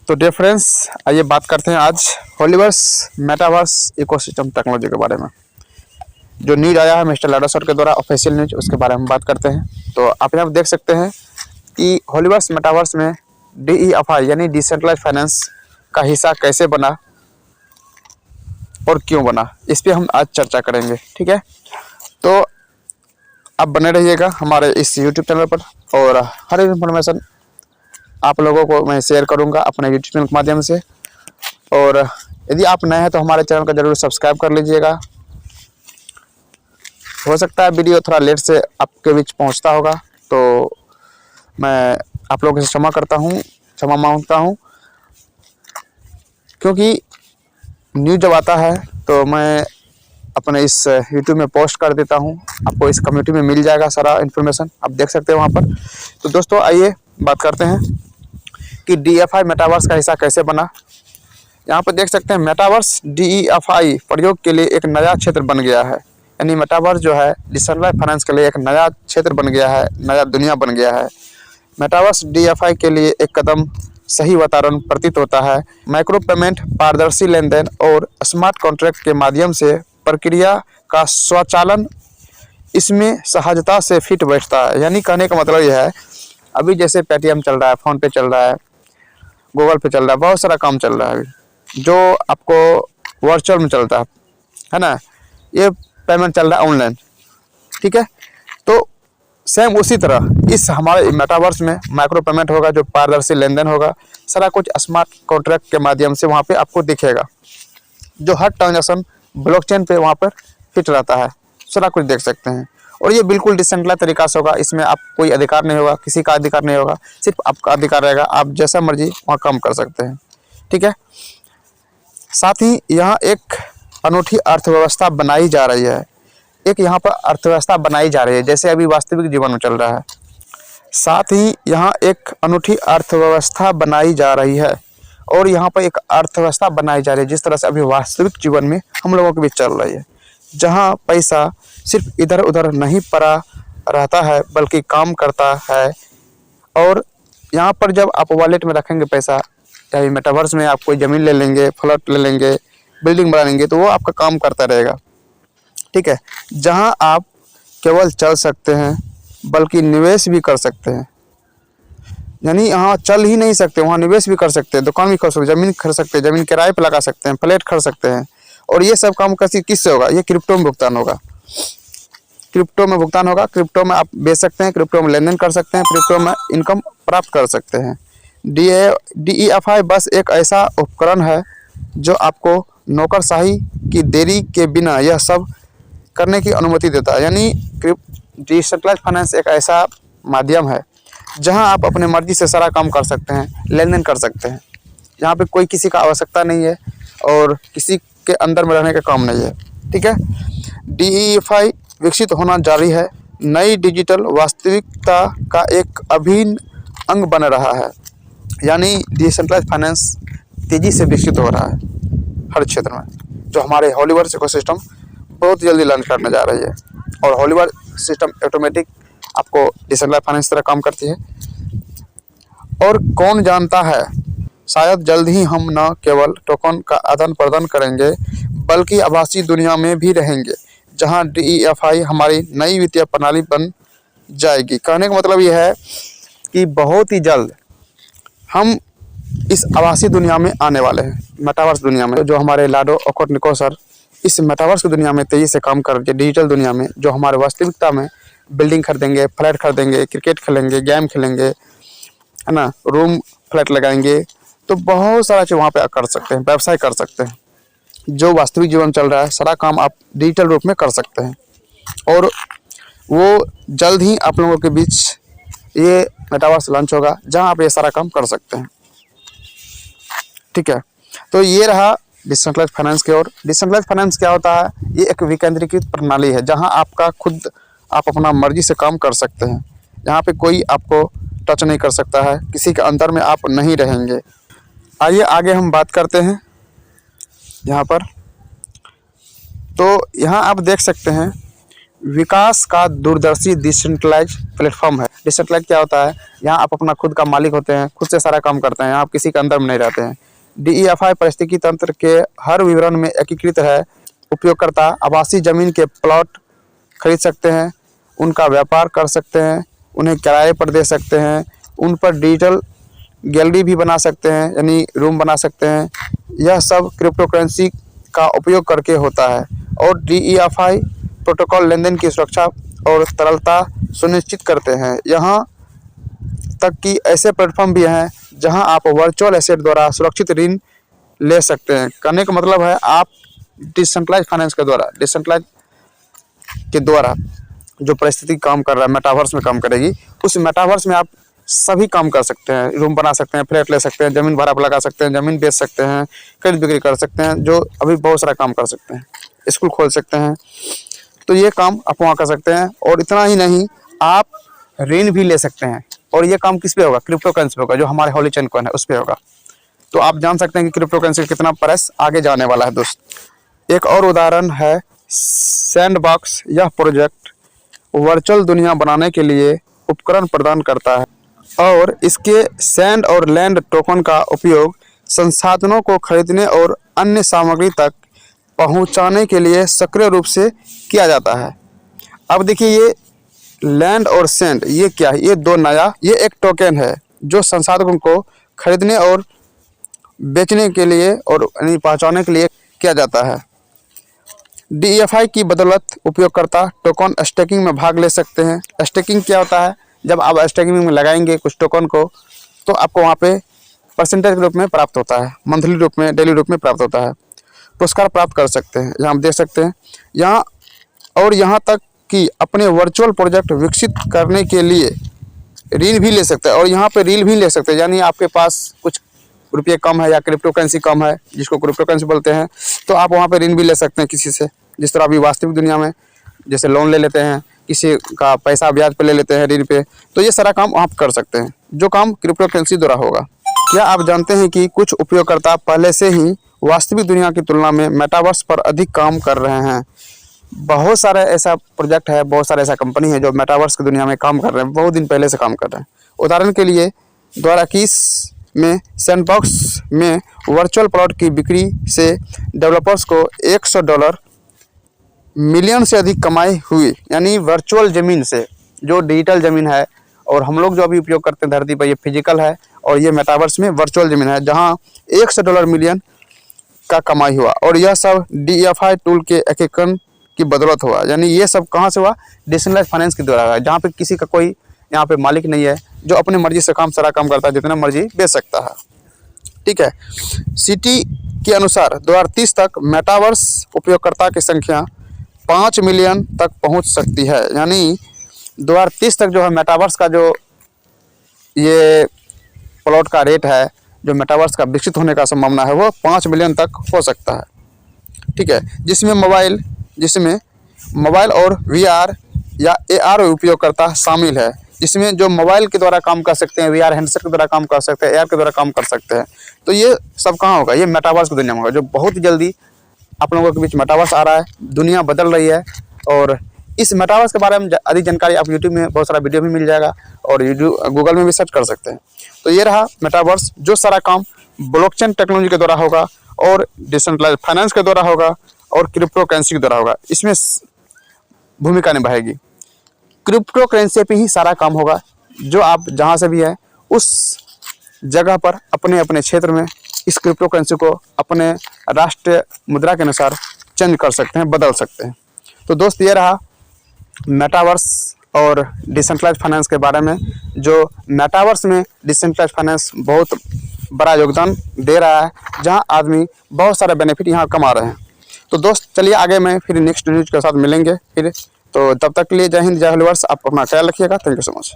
तो dear friends, आइए बात करते हैं आज होलीवर्स मेटावर्स इकोसिस्टम टेक्नोलॉजी के बारे में। जो न्यूज़ आया है मिस्टर लाडो सर के द्वारा, ऑफिशियल न्यूज, उसके बारे में बात करते हैं। तो आप यहाँ देख सकते हैं कि होलीवर्स मेटावर्स में DeFi यानी डिसेंट्रलाइज फाइनेंस का हिस्सा कैसे बना और क्यों बना, इस पर हम आज चर्चा करेंगे। ठीक है, तो आप बने रहिएगा हमारे इस यूट्यूब चैनल पर, और हर इन्फॉर्मेशन आप लोगों को मैं शेयर करूंगा अपने यूट्यूब चैनल के माध्यम से। और यदि आप नए हैं तो हमारे चैनल को जरूर सब्सक्राइब कर लीजिएगा। हो सकता है वीडियो थोड़ा लेट से आपके बीच पहुंचता होगा, तो मैं आप लोगों से क्षमा मांगता हूं, क्योंकि न्यूज़ जब आता है तो मैं अपने इस यूट्यूब में पोस्ट कर देता हूं। आपको इस कम्युनिटी में मिल जाएगा सारा इन्फॉर्मेशन, आप देख सकते हैं वहां पर। तो दोस्तों आइए बात करते हैं कि DeFi मेटावर्स का हिस्सा कैसे बना। यहाँ पर देख सकते हैं मेटावर्स DeFi प्रयोग के लिए एक नया क्षेत्र बन गया है। यानी मेटावर्स जो है डिसेंट्रलाइज्ड फाइनेंस के लिए एक नया क्षेत्र बन गया है, नया दुनिया बन गया है। मेटावर्स DeFi के लिए एक कदम सही वातावरण प्रतीत होता है। माइक्रो पेमेंट, पारदर्शी लेन देन और स्मार्ट कॉन्ट्रैक्ट के माध्यम से प्रक्रिया का स्वचालन इसमें सहजता से फिट बैठता है। यानी कहने का मतलब यह है, अभी जैसे पेटीएम चल रहा है, फ़ोन पे चल रहा है, गूगल पे चल रहा है, बहुत सारा काम चल रहा है अभी जो आपको वर्चुअल में चलता है ना। ये पेमेंट चल रहा है ऑनलाइन, ठीक है। तो सेम उसी तरह इस हमारे मेटावर्स में माइक्रो पेमेंट होगा, जो पारदर्शी लेन देन होगा, सारा कुछ स्मार्ट कॉन्ट्रैक्ट के माध्यम से वहाँ पे आपको दिखेगा, जो हर ट्रांजेक्शन ब्लॉकचेन पे वहाँ पर फिट रहता है, सारा कुछ देख सकते हैं। और ये बिल्कुल डिसेंट्रलाइज्ड तरीका से होगा, इसमें आप कोई अधिकार नहीं होगा, किसी का अधिकार नहीं होगा, सिर्फ आपका अधिकार रहेगा। आप जैसा मर्जी वहाँ काम कर सकते हैं, ठीक है। साथ ही यहाँ एक अनूठी अर्थव्यवस्था बनाई जा रही है, एक यहाँ पर अर्थव्यवस्था बनाई जा रही है जैसे अभी वास्तविक जीवन में चल रहा है। साथ ही यहाँ एक अनूठी अर्थव्यवस्था बनाई जा रही है, और यहाँ पर एक अर्थव्यवस्था बनाई जा रही है जिस तरह से अभी वास्तविक जीवन में हम लोगों के बीच चल रही है, जहाँ पैसा सिर्फ इधर उधर नहीं पड़ा रहता है बल्कि काम करता है। और यहाँ पर जब आप वॉलेट में रखेंगे पैसा, चाहे मेटावर्स में आप कोई ज़मीन ले लेंगे, फ्लैट ले लेंगे, बिल्डिंग बना लेंगे, तो वो आपका काम करता रहेगा, ठीक है। जहाँ आप केवल चल सकते हैं बल्कि निवेश भी कर सकते हैं। यानी यहाँ चल ही नहीं सकते, वहाँ निवेश भी कर सकते हैं, दुकान भी खोल सकते हैं, ज़मीन खरीद सकते हैं, ज़मीन किराए पर लगा सकते हैं, फ्लैट खरीद सकते हैं। और ये सब काम किससे होगा? ये क्रिप्टो में भुगतान होगा, क्रिप्टो में भुगतान होगा। क्रिप्टो में आप बेच सकते हैं, क्रिप्टो में लेन देन कर सकते हैं, क्रिप्टो में इनकम प्राप्त कर सकते हैं। DeFi बस एक ऐसा उपकरण है जो आपको नौकरशाही की देरी के बिना यह सब करने की अनुमति देता है। यानी डिसेंट्रलाइज्ड फाइनेंस एक ऐसा माध्यम है जहां आप अपने मर्जी से सारा काम कर सकते हैं, लेन देन कर सकते हैं। यहाँ पे कोई किसी का आवश्यकता नहीं है और किसी के अंदर में रहने का काम नहीं है, ठीक है। DeFi विकसित होना जारी है, नई डिजिटल वास्तविकता का एक अभिन्न अंग बन रहा है। यानी डिसेंट्रलाइज्ड फाइनेंस तेज़ी से विकसित हो रहा है हर क्षेत्र में, जो हमारे होलीवर्स इकोसिस्टम बहुत जल्दी लॉन्च करने जा रही है। और होलीवर्स सिस्टम ऑटोमेटिक आपको डिसेंट्रलाइज्ड फाइनेंस तरह काम करती है। और कौन जानता है, शायद जल्द ही हम न केवल टोकन का आदान प्रदान करेंगे बल्कि आभासी दुनिया में भी रहेंगे, जहां DeFi हमारी नई वित्तीय प्रणाली बन जाएगी। कहने का मतलब यह है कि बहुत ही जल्द हम इस आभासी दुनिया में आने वाले हैं, मेटावर्स दुनिया में। जो हमारे लाडो ओकोनिको सर इस मेटावर्स की दुनिया में तेज़ी से काम कर रहे हैं, डिजिटल दुनिया में, जो हमारे वास्तविकता में बिल्डिंग खरीदेंगे, फ्लैट खरीदेंगे, क्रिकेट खेलेंगे, गेम खेलेंगे, है ना, रूम फ्लैट लगाएंगे, तो बहुत सारा चीज़ वहाँ पे कर सकते हैं, व्यवसाय कर सकते हैं। जो वास्तविक जीवन चल रहा है सारा काम आप डिजिटल रूप में कर सकते हैं, और वो जल्द ही आप लोगों के बीच ये मेटावर्स लॉन्च होगा जहाँ आप ये सारा काम कर सकते हैं, ठीक है। तो ये रहा डिसेंट्रलाइज्ड फाइनेंस की ओर। डिसेंट्रलाइज्ड फाइनेंस क्या होता है? ये एक विकेंद्रीकृत प्रणाली है जहाँ आपका खुद आप अपना मर्जी से काम कर सकते हैं। यहाँ पे कोई आपको टच नहीं कर सकता है, किसी के अंदर में आप नहीं रहेंगे। आइए आगे हम बात करते हैं यहाँ पर। तो यहाँ आप देख सकते हैं विकास का दूरदर्शी डिसेंट्रलाइज प्लेटफॉर्म है। डिसेंट्रलाइज क्या होता है? यहाँ आप अपना खुद का मालिक होते हैं, खुद से सारा काम करते हैं, आप किसी के अंदर में नहीं रहते हैं। DEFI पारिस्थितिकी तंत्र के हर विवरण में एकीकृत है। उपयोगकर्ता आवासीय जमीन के प्लॉट खरीद सकते हैं, उनका व्यापार कर सकते हैं, उन्हें किराए पर दे सकते हैं, उन पर डिजिटल गैलरी भी बना सकते हैं, यानी रूम बना सकते हैं। यह सब क्रिप्टो करेंसी का उपयोग करके होता है। और DEFI प्रोटोकॉल लेनदेन की सुरक्षा और तरलता सुनिश्चित करते हैं। यहाँ तक कि ऐसे प्लेटफॉर्म भी हैं जहां आप वर्चुअल एसेट द्वारा सुरक्षित ऋण ले सकते हैं। कहने का मतलब है आप डिसेंट्रलाइज फाइनेंस के द्वारा जो परिस्थिति काम कर रहा है, मेटावर्स में काम करेगी, उस मेटावर्स में आप सभी काम कर सकते हैं। रूम बना सकते हैं, फ्लैट ले सकते हैं, ज़मीन भाड़ा पर लगा सकते हैं, ज़मीन बेच सकते हैं, खरीद बिक्री कर सकते हैं, जो अभी बहुत सारा काम कर सकते हैं। स्कूल खोल सकते हैं, तो ये काम आप वहाँ कर सकते हैं। और इतना ही नहीं, आप ऋण भी ले सकते हैं। और ये काम किस पे होगा? क्रिप्टो करेंसी पे होगा, जो हमारे होली चेन कॉइन है उस पे होगा। तो आप जान सकते हैं कि क्रिप्टो करेंसी कितना प्राइस आगे जाने वाला है दोस्त। एक और उदाहरण है सैंडबॉक्स। यह प्रोजेक्ट वर्चुअल दुनिया बनाने के लिए उपकरण प्रदान करता है और इसके सैंड और लैंड टोकन का उपयोग संसाधनों को खरीदने और अन्य सामग्री तक पहुंचाने के लिए सक्रिय रूप से किया जाता है। अब देखिए, ये लैंड और सैंड ये क्या है? ये दो नया, ये एक टोकन है जो संसाधनों को खरीदने और बेचने के लिए और पहुंचाने के लिए किया जाता है। DEFI की बदौलत उपयोगकर्ता टोकन स्टेकिंग में भाग ले सकते हैं। स्टेकिंग क्या होता है? जब आप स्टेकिंग में लगाएंगे कुछ टोकन को, तो आपको वहाँ पे परसेंटेज के रूप में प्राप्त होता है, मंथली रूप में, डेली रूप में प्राप्त होता है। पुरस्कार प्राप्त कर सकते हैं, यहाँ आप देख सकते हैं। यहाँ तक कि अपने वर्चुअल प्रोजेक्ट विकसित करने के लिए ऋण भी ले सकते हैं। और यहाँ पे ऋण भी ले सकते हैं, यानी आपके पास कुछ रुपये कम है या क्रिप्टो करेंसी कम है, जिसको क्रिप्टो करेंसी बोलते हैं, तो आप वहाँ पे ऋण भी ले सकते हैं किसी से। जिस तरह अभी वास्तविक दुनिया में जैसे लोन ले लेते हैं, किसी का पैसा ब्याज पे ले लेते हैं, ऋण पे, तो ये सारा काम आप कर सकते हैं, जो काम क्रिप्टो करेंसी द्वारा होगा। क्या आप जानते हैं कि कुछ उपयोगकर्ता पहले से ही वास्तविक दुनिया की तुलना में मेटावर्स पर अधिक काम कर रहे हैं? बहुत सारे ऐसा प्रोजेक्ट है, बहुत सारे ऐसा कंपनी है जो मेटावर्स की दुनिया में काम कर रहे हैं, बहुत दिन पहले से काम कर रहे हैं। उदाहरण के लिए 2021 में सैंडबॉक्स में वर्चुअल प्लॉट की बिक्री से डेवलपर्स को $100 मिलियन से अधिक कमाई हुई। यानी वर्चुअल ज़मीन से, जो डिजिटल ज़मीन है और हम लोग जो अभी उपयोग करते हैं धरती पर, ये फिजिकल है, और ये मेटावर्स में वर्चुअल ज़मीन है, जहां $100 मिलियन का कमाई हुआ। और यह सब DEFI टूल के एकीकरण की बदौलत हुआ। यानी ये सब कहाँ से हुआ? डिसेंट्रलाइज फाइनेंस के द्वारा हुआ, जहाँ पे किसी का कोई यहाँ पे मालिक नहीं है, जो अपनी मर्जी से सारा काम करता है, जितना मर्जी बेच सकता है। ठीक है। सिटी के अनुसार 2030 तक मेटावर्स उपयोगकर्ता की संख्या 5 मिलियन तक पहुंच सकती है। यानी 2030 तक जो है मेटावर्स का जो ये प्लॉट का रेट है, जो मेटावर्स का विकसित होने का संभावना है, वो 5 मिलियन तक हो सकता है। ठीक है। जिसमें मोबाइल और VR या AR उपयोगकर्ता शामिल है, जिसमें जो मोबाइल के द्वारा काम कर सकते हैं, VR हैंडसेट के द्वारा काम कर सकते हैं, AR के द्वारा काम कर सकते हैं। तो ये सब कहाँ होगा? ये मेटावर्स की दुनिया में होगा, जो बहुत जल्दी आप लोगों के बीच मेटावर्स आ रहा है, दुनिया बदल रही है। और इस मेटावर्स के बारे में अधिक जानकारी आप यूट्यूब में बहुत सारा वीडियो भी मिल जाएगा, और गूगल में भी सर्च कर सकते हैं। तो ये रहा मेटावर्स, जो सारा काम ब्लॉकचेन टेक्नोलॉजी के द्वारा होगा, और डिसेंट्रलाइज फाइनेंस के द्वारा होगा, और क्रिप्टो करेंसी के द्वारा होगा। इसमें भूमिका निभाएगी क्रिप्टो करेंसी पे ही सारा काम होगा। जो आप जहाँ से भी है उस जगह पर अपने अपने क्षेत्र में इस क्रिप्टो करेंसी को अपने राष्ट्रीय मुद्रा के अनुसार चेंज कर सकते हैं, बदल सकते हैं। तो दोस्त, ये रहा मेटावर्स और डिसेंट्रलाइज फाइनेंस के बारे में। जो मेटावर्स में डिसेंट्रलाइज फाइनेंस बहुत बड़ा योगदान दे रहा है, जहां आदमी बहुत सारे बेनिफिट यहां कमा रहे हैं। तो दोस्त, चलिए आगे मैं फिर नेक्स्ट न्यूज के साथ मिलेंगे फिर। तो तब तक के लिए जय हिंद, जय हॉलीवर्स। आप अपना ख्याल रखिएगा। Thank you so much.